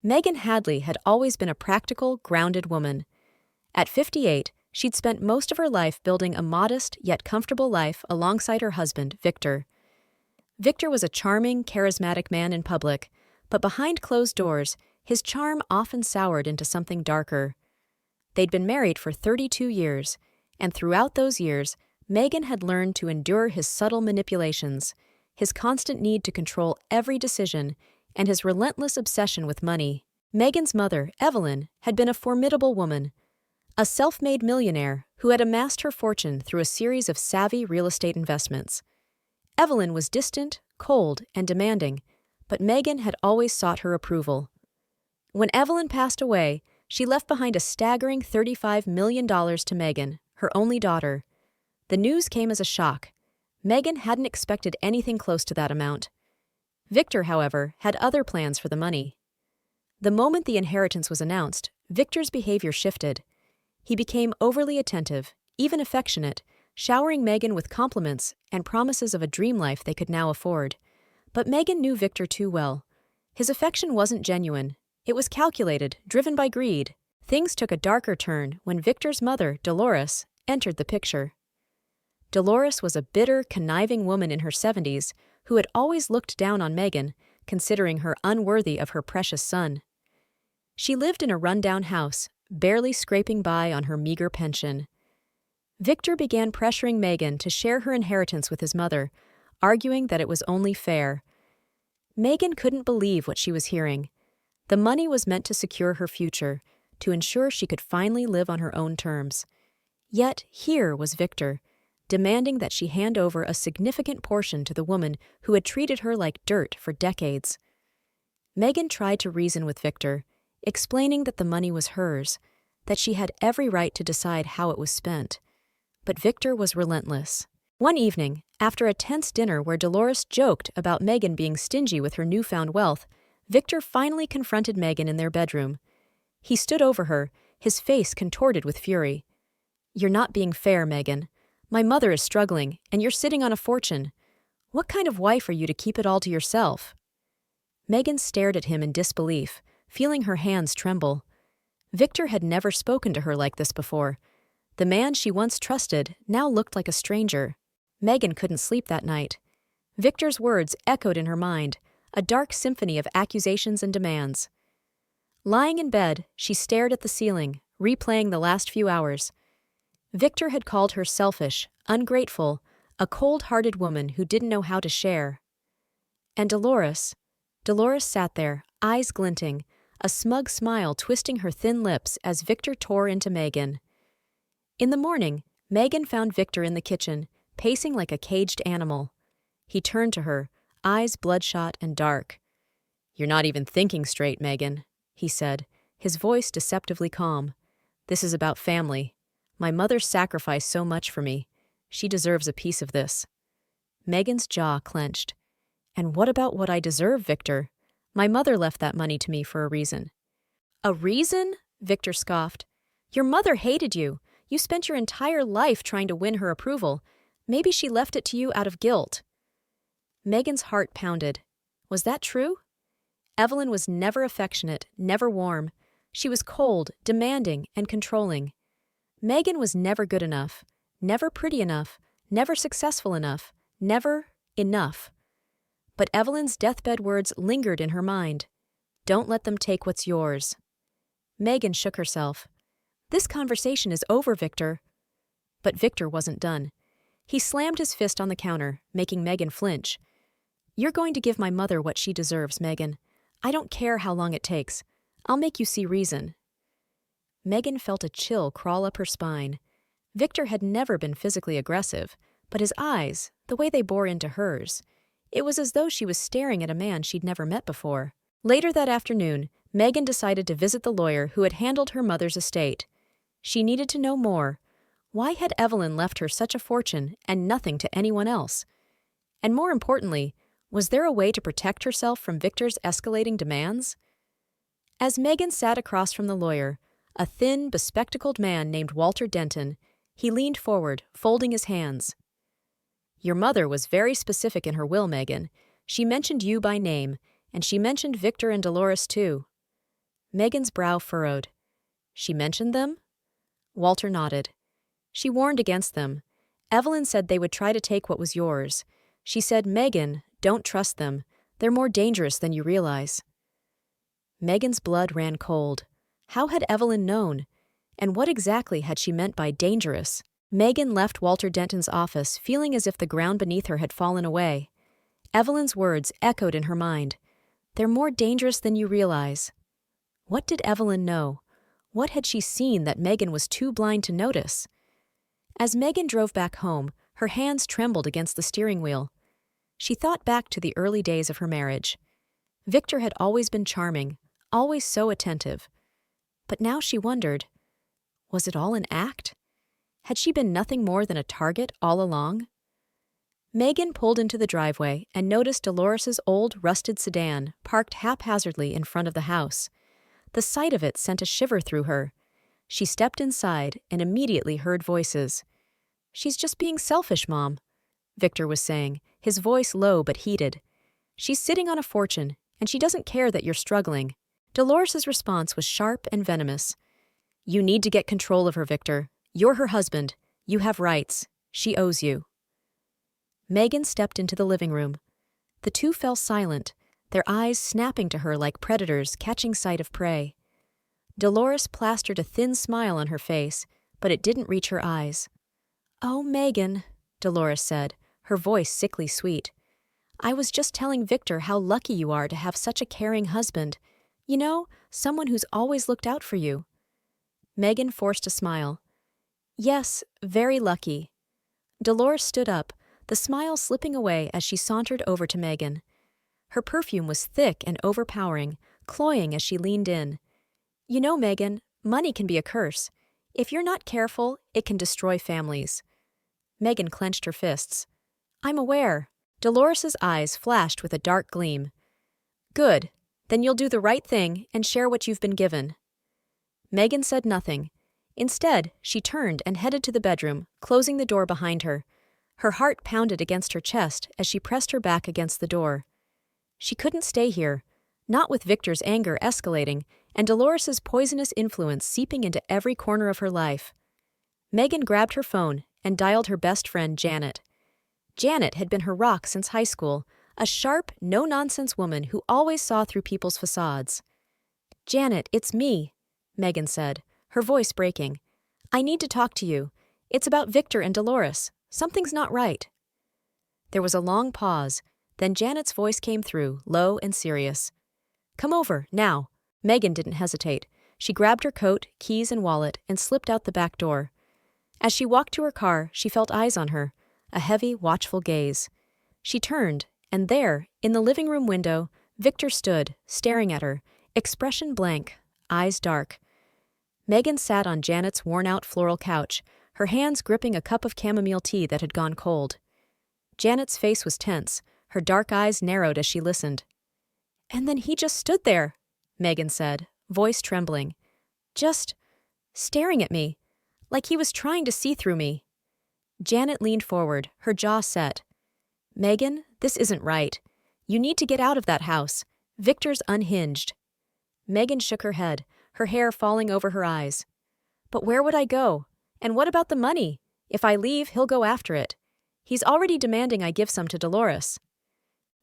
Megan Hadley had always been a practical, grounded woman. At 58, she'd spent most of her life building a modest yet comfortable life alongside her husband, Victor. Victor was a charming, charismatic man in public, but behind closed doors, his charm often soured into something darker. They'd been married for 32 years, and throughout those years, Megan had learned to endure his subtle manipulations, his constant need to control every decision, and his relentless obsession with money. Megan's mother, Evelyn, had been a formidable woman, a self-made millionaire who had amassed her fortune through a series of savvy real estate investments. Evelyn was distant, cold, and demanding, but Megan had always sought her approval. When Evelyn passed away, she left behind a staggering $35 million to Megan, her only daughter. The news came as a shock. Megan hadn't expected anything close to that amount. Victor, however, had other plans for the money. The moment the inheritance was announced, Victor's behavior shifted. He became overly attentive, even affectionate, showering Megan with compliments and promises of a dream life they could now afford. But Megan knew Victor too well. His affection wasn't genuine. It was calculated, driven by greed. Things took a darker turn when Victor's mother, Dolores, entered the picture. Dolores was a bitter, conniving woman in her 70s who had always looked down on Megan, considering her unworthy of her precious son. She lived in a rundown house, barely scraping by on her meager pension. Victor began pressuring Megan to share her inheritance with his mother, arguing that it was only fair. Megan couldn't believe what she was hearing. The money was meant to secure her future, to ensure she could finally live on her own terms. Yet here was Victor, demanding that she hand over a significant portion to the woman who had treated her like dirt for decades. Megan tried to reason with Victor, explaining that the money was hers, that she had every right to decide how it was spent. But Victor was relentless. One evening, after a tense dinner where Dolores joked about Megan being stingy with her newfound wealth, Victor finally confronted Megan in their bedroom. He stood over her, his face contorted with fury. "You're not being fair, Megan. My mother is struggling, and you're sitting on a fortune. What kind of wife are you to keep it all to yourself?" Megan stared at him in disbelief, feeling her hands tremble. Victor had never spoken to her like this before. The man she once trusted now looked like a stranger. Megan couldn't sleep that night. Victor's words echoed in her mind, a dark symphony of accusations and demands. Lying in bed, she stared at the ceiling, replaying the last few hours. Victor had called her selfish, ungrateful, a cold-hearted woman who didn't know how to share. And Dolores sat there, eyes glinting, a smug smile twisting her thin lips as Victor tore into Megan. In the morning, Megan found Victor in the kitchen, pacing like a caged animal. He turned to her, eyes bloodshot and dark. "You're not even thinking straight, Megan," he said, his voice deceptively calm. "This is about family. My mother sacrificed so much for me. She deserves a piece of this." Megan's jaw clenched. "And what about what I deserve, Victor? My mother left that money to me for a reason." "A reason?" Victor scoffed. "Your mother hated you. You spent your entire life trying to win her approval. Maybe she left it to you out of guilt." Megan's heart pounded. Was that true? Evelyn was never affectionate, never warm. She was cold, demanding, and controlling. Megan was never good enough, never pretty enough, never successful enough, never enough. But Evelyn's deathbed words lingered in her mind. "Don't let them take what's yours." Megan shook herself. "This conversation is over, Victor." But Victor wasn't done. He slammed his fist on the counter, making Megan flinch. "You're going to give my mother what she deserves, Megan. I don't care how long it takes. I'll make you see reason." Megan felt a chill crawl up her spine. Victor had never been physically aggressive, but his eyes, the way they bore into hers, it was as though she was staring at a man she'd never met before. Later that afternoon, Megan decided to visit the lawyer who had handled her mother's estate. She needed to know more. Why had Evelyn left her such a fortune and nothing to anyone else? And more importantly, was there a way to protect herself from Victor's escalating demands? As Megan sat across from the lawyer, a thin, bespectacled man named Walter Denton, he leaned forward, folding his hands. "Your mother was very specific in her will, Megan. She mentioned you by name, and she mentioned Victor and Dolores too." Megan's brow furrowed. She mentioned them? Walter nodded. She warned against them. Evelyn said they would try to take what was yours. She said, Megan, don't trust them. They're more dangerous than you realize. Megan's blood ran cold. How had Evelyn known? And what exactly had she meant by dangerous? Megan left Walter Denton's office feeling as if the ground beneath her had fallen away. Evelyn's words echoed in her mind. They're more dangerous than you realize. What did Evelyn know? What had she seen that Megan was too blind to notice? As Megan drove back home, her hands trembled against the steering wheel. She thought back to the early days of her marriage. Victor had always been charming, always so attentive. But now she wondered, was it all an act? Had she been nothing more than a target all along? Megan pulled into the driveway and noticed Dolores's old, rusted sedan parked haphazardly in front of the house. The sight of it sent a shiver through her. She stepped inside and immediately heard voices. "She's just being selfish, Mom," Victor was saying, his voice low but heated. "She's sitting on a fortune, and she doesn't care that you're struggling." Dolores's response was sharp and venomous. "You need to get control of her, Victor. You're her husband. You have rights. She owes you." Megan stepped into the living room. The two fell silent, their eyes snapping to her like predators catching sight of prey. Dolores plastered a thin smile on her face, but it didn't reach her eyes. "Oh, Megan," Dolores said, her voice sickly sweet. "I was just telling Victor how lucky you are to have such a caring husband. You know, someone who's always looked out for you." Megan forced a smile. "Yes, very lucky." Dolores stood up, the smile slipping away as she sauntered over to Megan. Her perfume was thick and overpowering, cloying as she leaned in. "You know, Megan, money can be a curse. If you're not careful, it can destroy families." Megan clenched her fists. "I'm aware." Dolores's eyes flashed with a dark gleam. "Good. Then you'll do the right thing and share what you've been given." Megan said nothing. Instead, she turned and headed to the bedroom, closing the door behind her. Her heart pounded against her chest as she pressed her back against the door. She couldn't stay here, not with Victor's anger escalating and Dolores's poisonous influence seeping into every corner of her life. Megan grabbed her phone and dialed her best friend, Janet. Janet had been her rock since high school, a sharp, no-nonsense woman who always saw through people's facades. "Janet, it's me," Megan said, her voice breaking. "I need to talk to you. It's about Victor and Dolores. Something's not right." There was a long pause, then Janet's voice came through, low and serious. "Come over, now." Megan didn't hesitate. She grabbed her coat, keys, and wallet and slipped out the back door. As she walked to her car, she felt eyes on her, a heavy, watchful gaze. She turned, and there, in the living room window, Victor stood, staring at her, expression blank, eyes dark. Megan sat on Janet's worn-out floral couch, her hands gripping a cup of chamomile tea that had gone cold. Janet's face was tense, her dark eyes narrowed as she listened. "And then he just stood there," Megan said, voice trembling. "Just staring at me, like he was trying to see through me." Janet leaned forward, her jaw set. "Megan, this isn't right. You need to get out of that house. Victor's unhinged." Megan shook her head, her hair falling over her eyes. "But where would I go? And what about the money? If I leave, he'll go after it. He's already demanding I give some to Dolores."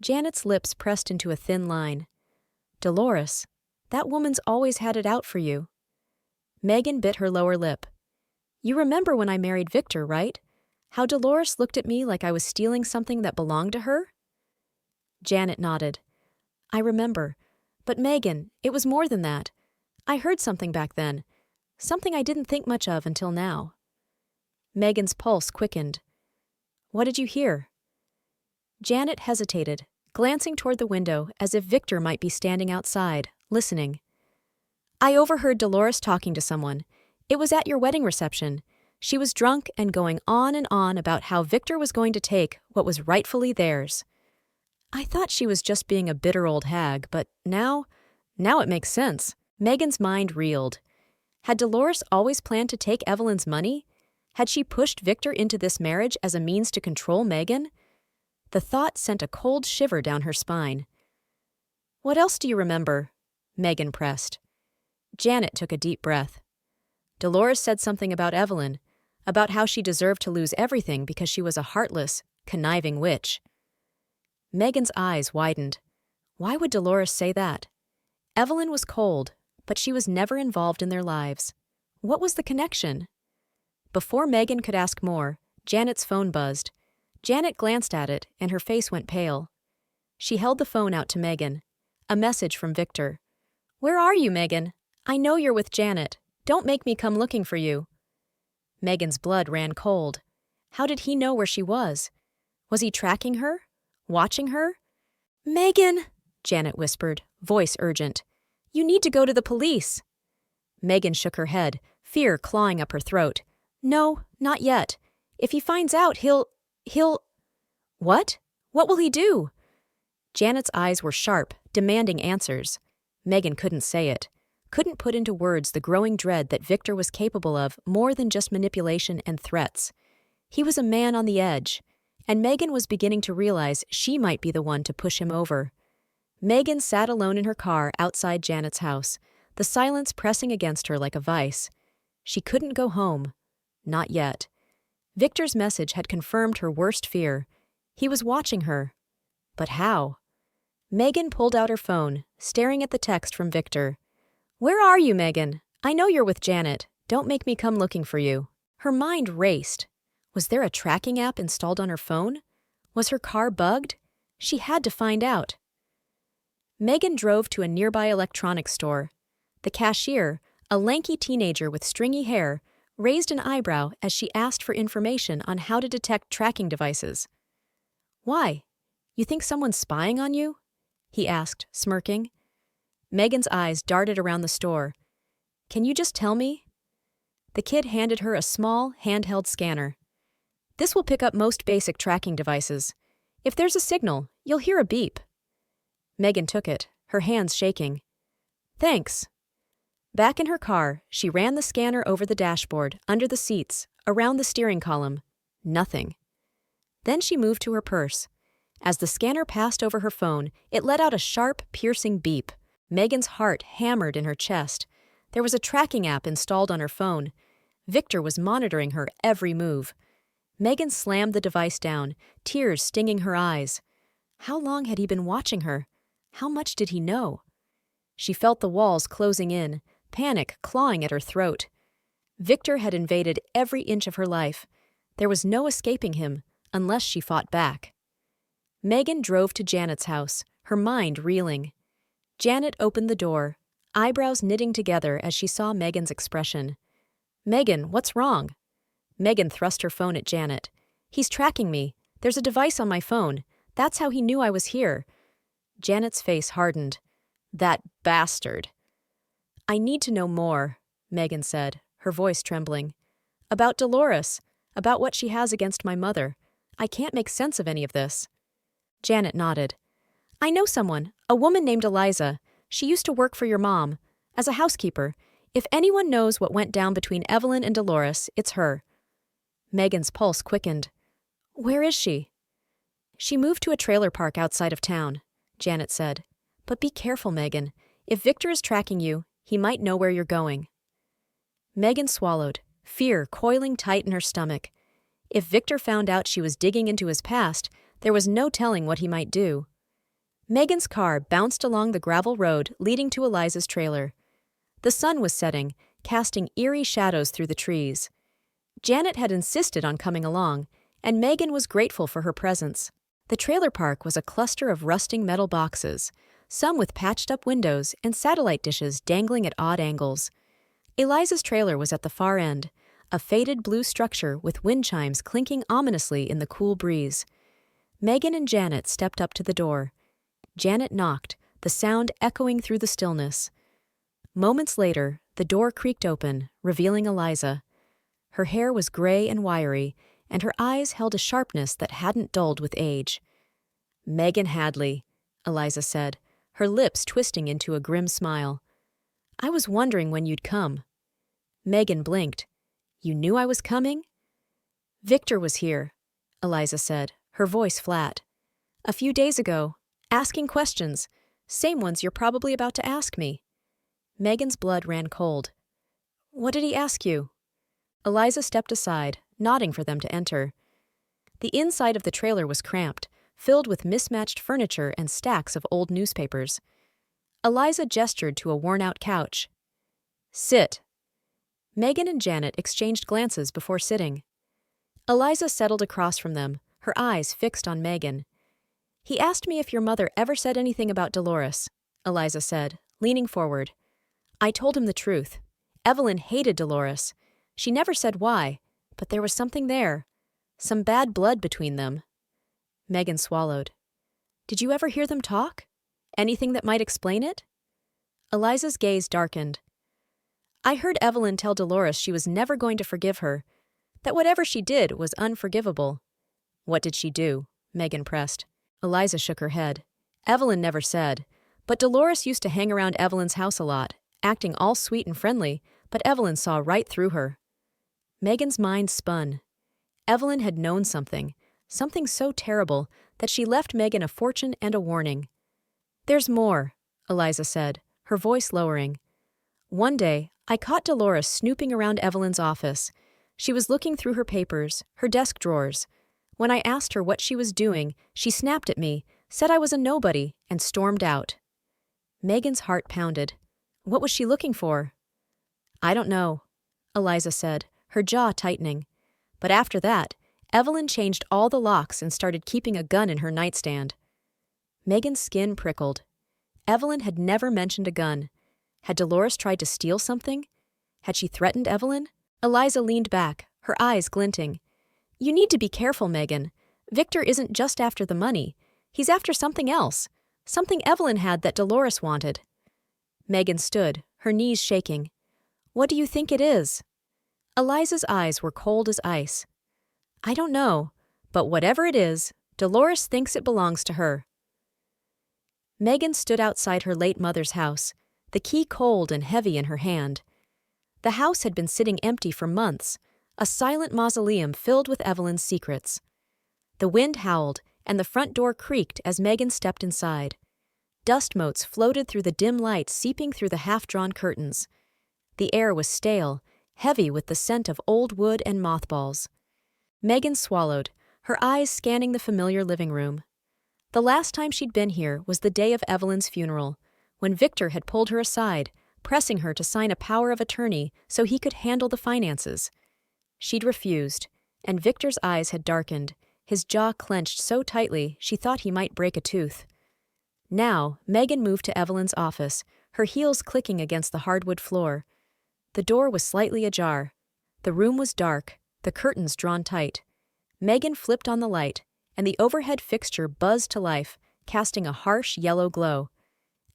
Janet's lips pressed into a thin line. "Dolores, that woman's always had it out for you." Megan bit her lower lip. "You remember when I married Victor, right? How Dolores looked at me like I was stealing something that belonged to her?" Janet nodded. "I remember. But Megan, it was more than that. I heard something back then. Something I didn't think much of until now." Megan's pulse quickened. "What did you hear?" Janet hesitated, glancing toward the window as if Victor might be standing outside, listening. "I overheard Dolores talking to someone. It was at your wedding reception. She was drunk and going on and on about how Victor was going to take what was rightfully theirs. I thought she was just being a bitter old hag, but now it makes sense." Megan's mind reeled. Had Dolores always planned to take Evelyn's money? Had she pushed Victor into this marriage as a means to control Megan? The thought sent a cold shiver down her spine. "What else do you remember?" Megan pressed. Janet took a deep breath. Dolores said something about Evelyn, about how she deserved to lose everything because she was a heartless, conniving witch. Megan's eyes widened. Why would Dolores say that? Evelyn was cold, but she was never involved in their lives. What was the connection? Before Megan could ask more, Janet's phone buzzed. Janet glanced at it, and her face went pale. She held the phone out to Megan. A message from Victor. "Where are you, Megan? I know you're with Janet. Don't make me come looking for you." Megan's blood ran cold. How did he know where she was? Was he tracking her? Watching her? "Megan," Janet whispered, voice urgent. "You need to go to the police." Megan shook her head, fear clawing up her throat. "No, not yet. If he finds out, he'll... What? What will he do?" Janet's eyes were sharp, demanding answers. Megan couldn't say it, couldn't put into words the growing dread that Victor was capable of more than just manipulation and threats. He was a man on the edge, and Megan was beginning to realize she might be the one to push him over. Megan sat alone in her car outside Janet's house, the silence pressing against her like a vice. She couldn't go home. Not yet. Victor's message had confirmed her worst fear. He was watching her. But how? Megan pulled out her phone, staring at the text from Victor. "Where are you, Megan? I know you're with Janet. Don't make me come looking for you." Her mind raced. Was there a tracking app installed on her phone? Was her car bugged? She had to find out. Megan drove to a nearby electronics store. The cashier, a lanky teenager with stringy hair, raised an eyebrow as she asked for information on how to detect tracking devices. "Why? You think someone's spying on you?" he asked, smirking. Megan's eyes darted around the store. "Can you just tell me?" The kid handed her a small, handheld scanner. "This will pick up most basic tracking devices. If there's a signal, you'll hear a beep." Megan took it, her hands shaking. "Thanks." Back in her car, she ran the scanner over the dashboard, under the seats, around the steering column. Nothing. Then she moved to her purse. As the scanner passed over her phone, it let out a sharp, piercing beep. Megan's heart hammered in her chest. There was a tracking app installed on her phone. Victor was monitoring her every move. Megan slammed the device down, tears stinging her eyes. How long had he been watching her? How much did he know? She felt the walls closing in, panic clawing at her throat. Victor had invaded every inch of her life. There was no escaping him, unless she fought back. Megan drove to Janet's house, her mind reeling. Janet opened the door, eyebrows knitting together as she saw Megan's expression. "Megan, what's wrong?" Megan thrust her phone at Janet. "He's tracking me. There's a device on my phone. That's how he knew I was here." Janet's face hardened. "That bastard." "I need to know more," Megan said, her voice trembling. "About Dolores, about what she has against my mother. I can't make sense of any of this." Janet nodded. "I know someone, a woman named Eliza. She used to work for your mom, as a housekeeper. If anyone knows what went down between Evelyn and Dolores, it's her." Megan's pulse quickened. "Where is she?" "She moved to a trailer park outside of town," Janet said. "But be careful, Megan. If Victor is tracking you, he might know where you're going." Megan swallowed, fear coiling tight in her stomach. If Victor found out she was digging into his past, there was no telling what he might do. Megan's car bounced along the gravel road leading to Eliza's trailer. The sun was setting, casting eerie shadows through the trees. Janet had insisted on coming along, and Megan was grateful for her presence. The trailer park was a cluster of rusting metal boxes, some with patched-up windows and satellite dishes dangling at odd angles. Eliza's trailer was at the far end, a faded blue structure with wind chimes clinking ominously in the cool breeze. Megan and Janet stepped up to the door. Janet knocked, the sound echoing through the stillness. Moments later, the door creaked open, revealing Eliza. Her hair was gray and wiry, and her eyes held a sharpness that hadn't dulled with age. "Megan Hadley," Eliza said, her lips twisting into a grim smile. "I was wondering when you'd come." Megan blinked. "You knew I was coming?" "Victor was here," Eliza said, her voice flat. "A few days ago, asking questions, same ones you're probably about to ask me." Megan's blood ran cold. "What did he ask you?" Eliza stepped aside, nodding for them to enter. The inside of the trailer was cramped, filled with mismatched furniture and stacks of old newspapers. Eliza gestured to a worn-out couch. "Sit." Megan and Janet exchanged glances before sitting. Eliza settled across from them, her eyes fixed on Megan. "He asked me if your mother ever said anything about Dolores," Eliza said, leaning forward. "I told him the truth. Evelyn hated Dolores. She never said why, but there was something there. Some bad blood between them." Megan swallowed. "Did you ever hear them talk? Anything that might explain it?" Eliza's gaze darkened. "I heard Evelyn tell Dolores she was never going to forgive her, that whatever she did was unforgivable." "What did she do?" Megan pressed. Eliza shook her head. "Evelyn never said, but Dolores used to hang around Evelyn's house a lot, acting all sweet and friendly, but Evelyn saw right through her." Megan's mind spun. Evelyn had known something so terrible that she left Megan a fortune and a warning. "There's more," Eliza said, her voice lowering. "One day, I caught Dolores snooping around Evelyn's office. She was looking through her papers, her desk drawers. When I asked her what she was doing, she snapped at me, said I was a nobody, and stormed out." Megan's heart pounded. "What was she looking for?" "I don't know," Eliza said, her jaw tightening. "But after that, Evelyn changed all the locks and started keeping a gun in her nightstand." Megan's skin prickled. Evelyn had never mentioned a gun. Had Dolores tried to steal something? Had she threatened Evelyn? Eliza leaned back, her eyes glinting. "You need to be careful, Megan. Victor isn't just after the money. He's after something else. Something Evelyn had that Dolores wanted." Megan stood, her knees shaking. "What do you think it is?" Eliza's eyes were cold as ice. "I don't know, but whatever it is, Dolores thinks it belongs to her." Megan stood outside her late mother's house, the key cold and heavy in her hand. The house had been sitting empty for months, a silent mausoleum filled with Evelyn's secrets. The wind howled, and the front door creaked as Megan stepped inside. Dust motes floated through the dim light seeping through the half-drawn curtains. The air was stale, heavy with the scent of old wood and mothballs. Megan swallowed, her eyes scanning the familiar living room. The last time she'd been here was the day of Evelyn's funeral, when Victor had pulled her aside, pressing her to sign a power of attorney so he could handle the finances. She'd refused, and Victor's eyes had darkened, his jaw clenched so tightly she thought he might break a tooth. Now, Megan moved to Evelyn's office, her heels clicking against the hardwood floor. The door was slightly ajar. The room was dark, the curtains drawn tight. Megan flipped on the light, and the overhead fixture buzzed to life, casting a harsh yellow glow.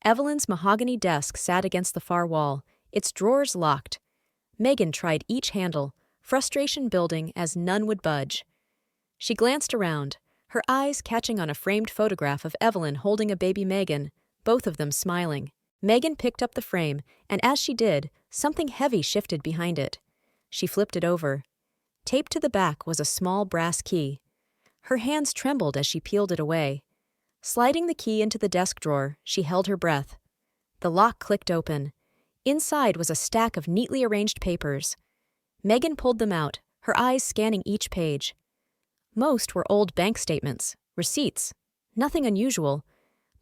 Evelyn's mahogany desk sat against the far wall, its drawers locked. Megan tried each handle, frustration building as none would budge. She glanced around, her eyes catching on a framed photograph of Evelyn holding a baby Megan, both of them smiling. Megan picked up the frame, and as she did, something heavy shifted behind it. She flipped it over. Taped to the back was a small brass key. Her hands trembled as she peeled it away. Sliding the key into the desk drawer, she held her breath. The lock clicked open. Inside was a stack of neatly arranged papers. Megan pulled them out, her eyes scanning each page. Most were old bank statements, receipts, nothing unusual,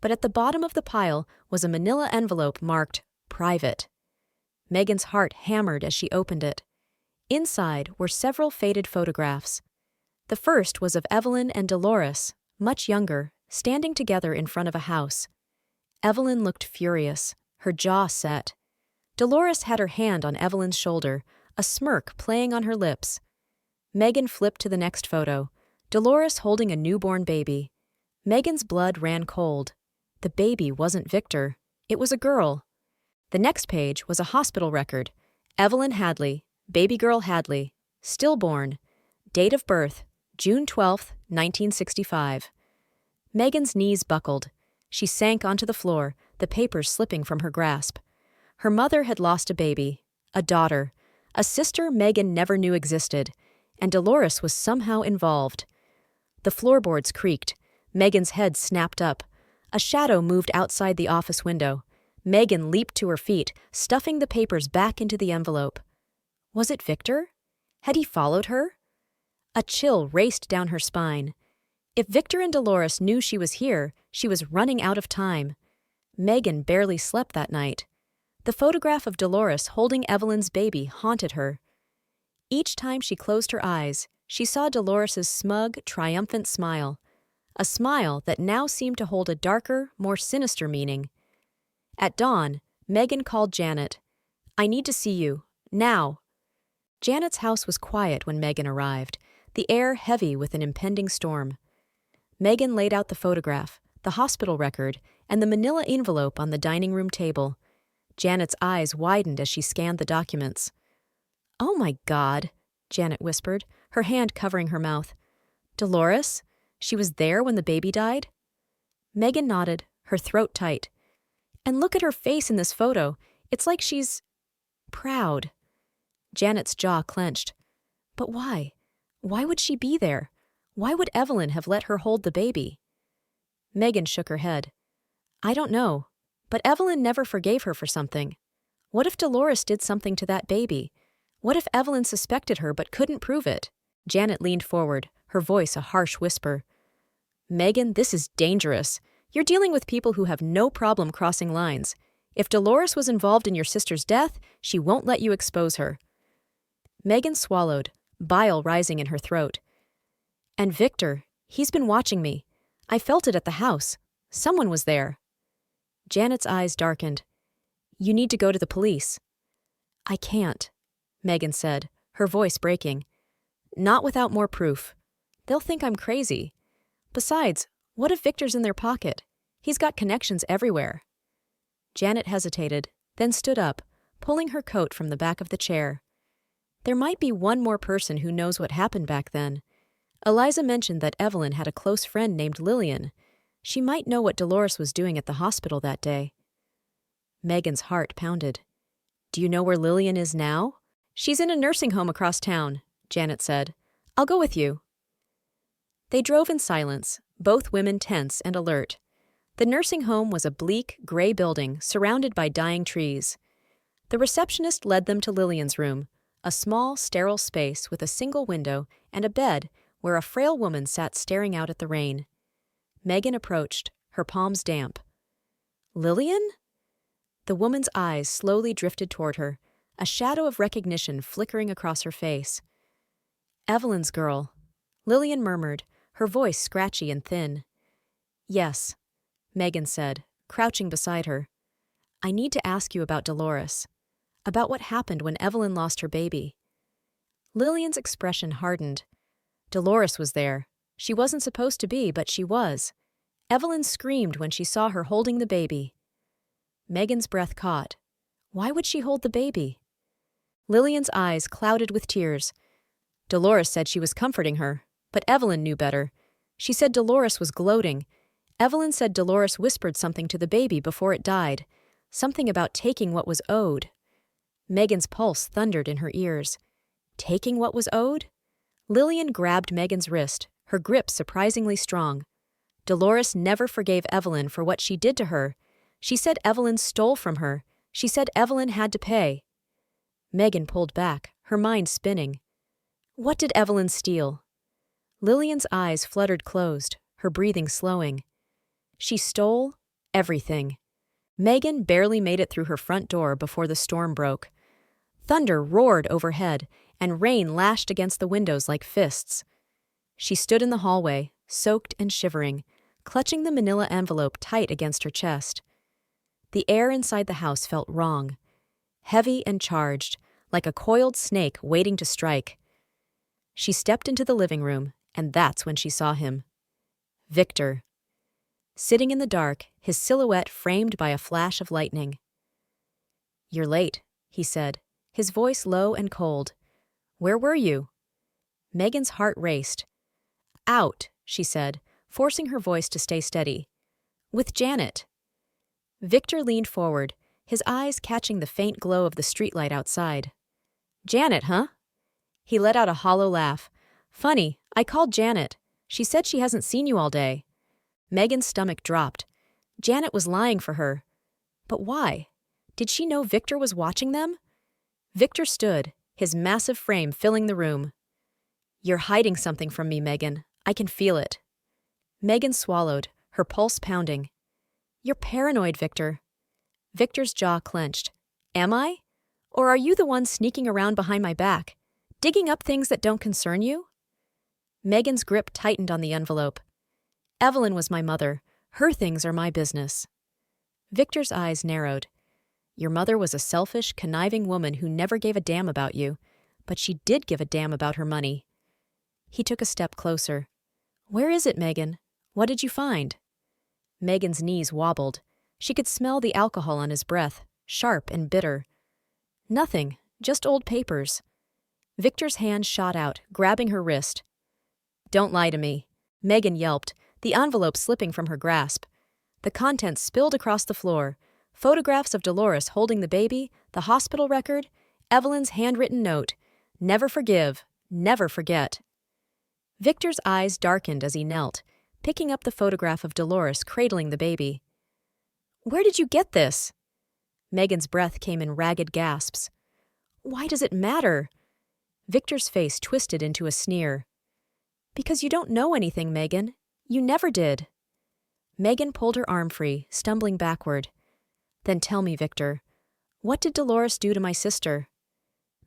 but at the bottom of the pile was a manila envelope marked "Private." Megan's heart hammered as she opened it. Inside were several faded photographs. The first was of Evelyn and Dolores, much younger, standing together in front of a house. Evelyn looked furious, her jaw set. Dolores had her hand on Evelyn's shoulder, a smirk playing on her lips. Megan flipped to the next photo, Dolores holding a newborn baby. Megan's blood ran cold. The baby wasn't Victor. It was a girl. The next page was a hospital record. Evelyn Hadley, baby girl Hadley, stillborn. Date of birth, June 12, 1965. Megan's knees buckled. She sank onto the floor, the papers slipping from her grasp. Her mother had lost a baby, a daughter, a sister Megan never knew existed, and Dolores was somehow involved. The floorboards creaked. Megan's head snapped up. A shadow moved outside the office window. Megan leaped to her feet, stuffing the papers back into the envelope. Was it Victor? Had he followed her? A chill raced down her spine. If Victor and Dolores knew she was here, she was running out of time. Megan barely slept that night. The photograph of Dolores holding Evelyn's baby haunted her. Each time she closed her eyes, she saw Dolores's smug, triumphant smile, a smile that now seemed to hold a darker, more sinister meaning. At dawn, Megan called Janet. "I need to see you. Now." Janet's house was quiet when Megan arrived, the air heavy with an impending storm. Megan laid out the photograph, the hospital record, and the manila envelope on the dining room table. Janet's eyes widened as she scanned the documents. "Oh my God," Janet whispered, her hand covering her mouth. "Dolores? She was there when the baby died?" Megan nodded, her throat tight. "And look at her face in this photo. It's like she's proud." Janet's jaw clenched. "But why? Why would she be there? Why would Evelyn have let her hold the baby?" Megan shook her head. "I don't know, but Evelyn never forgave her for something. What if Dolores did something to that baby? What if Evelyn suspected her but couldn't prove it?" Janet leaned forward, her voice a harsh whisper. "Megan, this is dangerous. You're dealing with people who have no problem crossing lines. If Dolores was involved in your sister's death, she won't let you expose her." Megan swallowed, bile rising in her throat. "And Victor, he's been watching me. I felt it at the house. Someone was there." Janet's eyes darkened. "You need to go to the police." "I can't," Megan said, her voice breaking. "Not without more proof. They'll think I'm crazy. Besides, what if Victor's in their pocket? He's got connections everywhere." Janet hesitated, then stood up, pulling her coat from the back of the chair. There might be one more person who knows what happened back then. Eliza mentioned that Evelyn had a close friend named Lillian. She might know what Dolores was doing at the hospital that day. Megan's heart pounded. "Do you know where Lillian is now?" "She's in a nursing home across town," Janet said. "I'll go with you." They drove in silence, both women tense and alert. The nursing home was a bleak, gray building surrounded by dying trees. The receptionist led them to Lillian's room, a small, sterile space with a single window and a bed where a frail woman sat staring out at the rain. Megan approached, her palms damp. "Lillian?" The woman's eyes slowly drifted toward her, a shadow of recognition flickering across her face. "Evelyn's girl," Lillian murmured, her voice scratchy and thin. "Yes," Megan said, crouching beside her. "I need to ask you about Dolores, about what happened when Evelyn lost her baby." Lillian's expression hardened. "Dolores was there. She wasn't supposed to be, but she was. Evelyn screamed when she saw her holding the baby." Megan's breath caught. Why would she hold the baby? Lillian's eyes clouded with tears. Dolores said she was comforting her, but Evelyn knew better. She said Dolores was gloating. Evelyn said Dolores whispered something to the baby before it died, something about taking what was owed. Megan's pulse thundered in her ears. Taking what was owed? Lillian grabbed Megan's wrist, her grip surprisingly strong. Dolores never forgave Evelyn for what she did to her. She said Evelyn stole from her. She said Evelyn had to pay. Megan pulled back, her mind spinning. What did Evelyn steal? Lillian's eyes fluttered closed, her breathing slowing. She stole everything. Megan barely made it through her front door before the storm broke. Thunder roared overhead, and rain lashed against the windows like fists. She stood in the hallway, soaked and shivering, clutching the manila envelope tight against her chest. The air inside the house felt wrong, heavy and charged, like a coiled snake waiting to strike. She stepped into the living room, and that's when she saw him. Victor. Sitting in the dark, his silhouette framed by a flash of lightning. "You're late," he said, his voice low and cold. "Where were you?" Megan's heart raced. "Out," she said, forcing her voice to stay steady. "With Janet." Victor leaned forward, his eyes catching the faint glow of the streetlight outside. "Janet, huh?" He let out a hollow laugh. "Funny, I called Janet. She said she hasn't seen you all day." Megan's stomach dropped. Janet was lying for her. But why? Did she know Victor was watching them? Victor stood, his massive frame filling the room. "You're hiding something from me, Megan. I can feel it." Megan swallowed, her pulse pounding. "You're paranoid, Victor." Victor's jaw clenched. "Am I? Or are you the one sneaking around behind my back, digging up things that don't concern you?" Megan's grip tightened on the envelope. "Evelyn was my mother. Her things are my business." Victor's eyes narrowed. "Your mother was a selfish, conniving woman who never gave a damn about you, but she did give a damn about her money." He took a step closer. "Where is it, Megan? What did you find?" Megan's knees wobbled. She could smell the alcohol on his breath, sharp and bitter. "Nothing, just old papers." Victor's hand shot out, grabbing her wrist. "Don't lie to me," Megan yelped, the envelope slipping from her grasp. The contents spilled across the floor. Photographs of Dolores holding the baby, the hospital record, Evelyn's handwritten note, "Never forgive, never forget." Victor's eyes darkened as he knelt, picking up the photograph of Dolores cradling the baby. "Where did you get this?" Megan's breath came in ragged gasps. "Why does it matter?" Victor's face twisted into a sneer. "Because you don't know anything, Megan. You never did." Megan pulled her arm free, stumbling backward. "Then tell me, Victor, what did Dolores do to my sister?"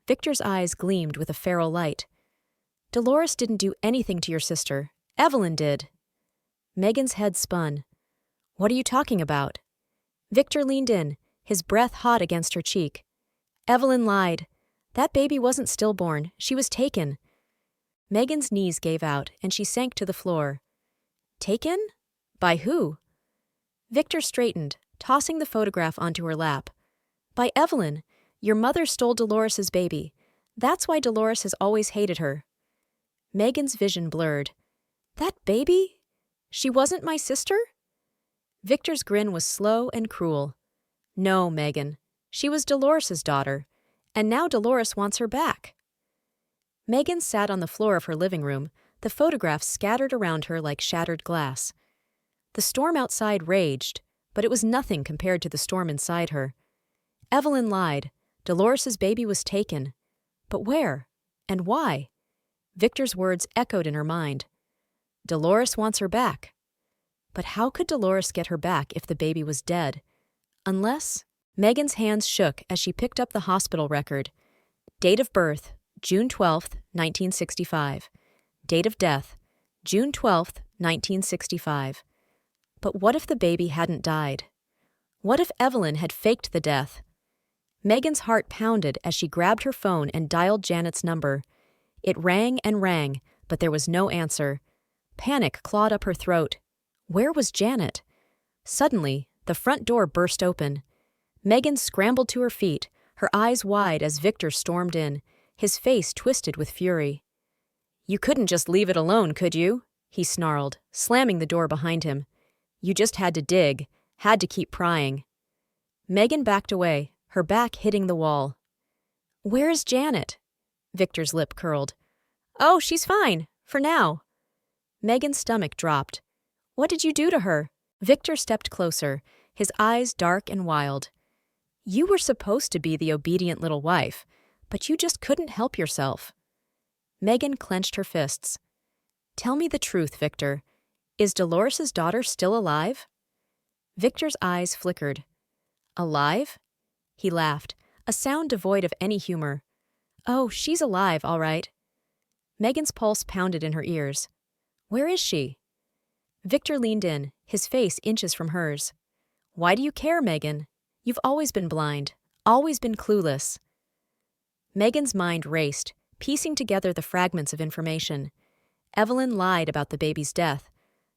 Victor's eyes gleamed with a feral light. "Dolores didn't do anything to your sister. Evelyn did." Megan's head spun. "What are you talking about?" Victor leaned in, his breath hot against her cheek. "Evelyn lied. That baby wasn't stillborn. She was taken." Megan's knees gave out, and she sank to the floor. "Taken? By who?" Victor straightened, tossing the photograph onto her lap. "By Evelyn. Your mother stole Dolores's baby. That's why Dolores has always hated her." Megan's vision blurred. "That baby? She wasn't my sister?" Victor's grin was slow and cruel. "No, Megan. She was Dolores's daughter, and now Dolores wants her back." Megan sat on the floor of her living room, the photographs scattered around her like shattered glass. The storm outside raged, but it was nothing compared to the storm inside her. Evelyn lied. Dolores's baby was taken. But where? And why? Victor's words echoed in her mind. Dolores wants her back. But how could Dolores get her back if the baby was dead? Unless... Megan's hands shook as she picked up the hospital record. Date of birth, June 12th, 1965. Date of death, June 12th, 1965. But what if the baby hadn't died? What if Evelyn had faked the death? Megan's heart pounded as she grabbed her phone and dialed Janet's number. It rang and rang, but there was no answer. Panic clawed up her throat. Where was Janet? Suddenly, the front door burst open. Megan scrambled to her feet, her eyes wide as Victor stormed in, his face twisted with fury. "You couldn't just leave it alone, could you?" he snarled, slamming the door behind him. "You just had to dig, had to keep prying." Megan backed away, her back hitting the wall. "Where is Janet?" Victor's lip curled. "Oh, she's fine, for now." Megan's stomach dropped. "What did you do to her?" Victor stepped closer, his eyes dark and wild. "You were supposed to be the obedient little wife, but you just couldn't help yourself." Megan clenched her fists. "Tell me the truth, Victor. Is Dolores's daughter still alive?" Victor's eyes flickered. "Alive?" He laughed, a sound devoid of any humor. "Oh, she's alive, all right." Megan's pulse pounded in her ears. "Where is she?" Victor leaned in, his face inches from hers. "Why do you care, Megan? You've always been blind, always been clueless." Megan's mind raced, piecing together the fragments of information. Evelyn lied about the baby's death.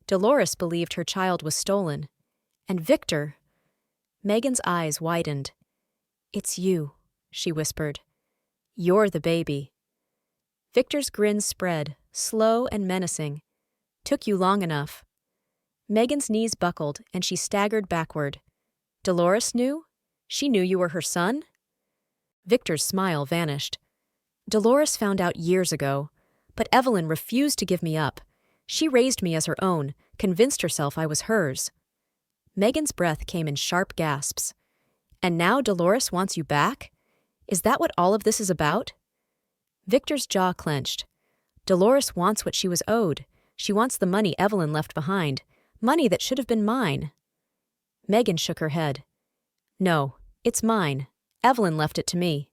Dolores believed her child was stolen. And Victor... Megan's eyes widened. "It's you," she whispered. "You're the baby." Victor's grin spread, slow and menacing. "Took you long enough." Megan's knees buckled, and she staggered backward. "Dolores knew? She knew you were her son?" Victor's smile vanished. "Dolores found out years ago, but Evelyn refused to give me up. She raised me as her own, convinced herself I was hers." Megan's breath came in sharp gasps. And now Dolores wants you back? Is that what all of this is about? Victor's jaw clenched. Dolores wants what she was owed. She wants the money Evelyn left behind. Money that should have been mine. Megan shook her head. No, it's mine. Evelyn left it to me.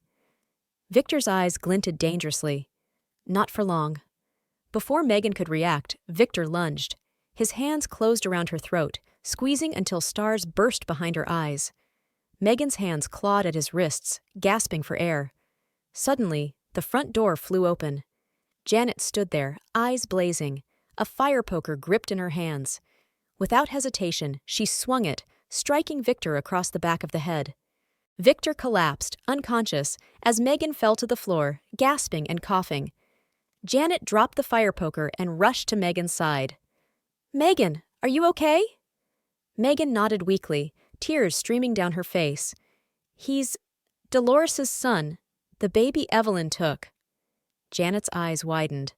Victor's eyes glinted dangerously. Not for long. Before Megan could react, Victor lunged. His hands closed around her throat, squeezing until stars burst behind her eyes. Megan's hands clawed at his wrists, gasping for air. Suddenly, the front door flew open. Janet stood there, eyes blazing, a fire poker gripped in her hands. Without hesitation, she swung it, striking Victor across the back of the head. Victor collapsed, unconscious, as Megan fell to the floor, gasping and coughing. Janet dropped the fire poker and rushed to Megan's side. "Megan, are you okay?" Megan nodded weakly, tears streaming down her face. "He's Dolores' son, the baby Evelyn took." Janet's eyes widened.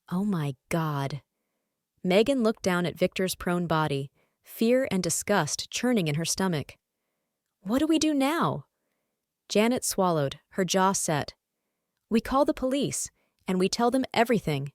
Oh my God. Megan looked down at Victor's prone body, fear and disgust churning in her stomach. What do we do now? Janet swallowed, her jaw set. We call the police, and we tell them everything.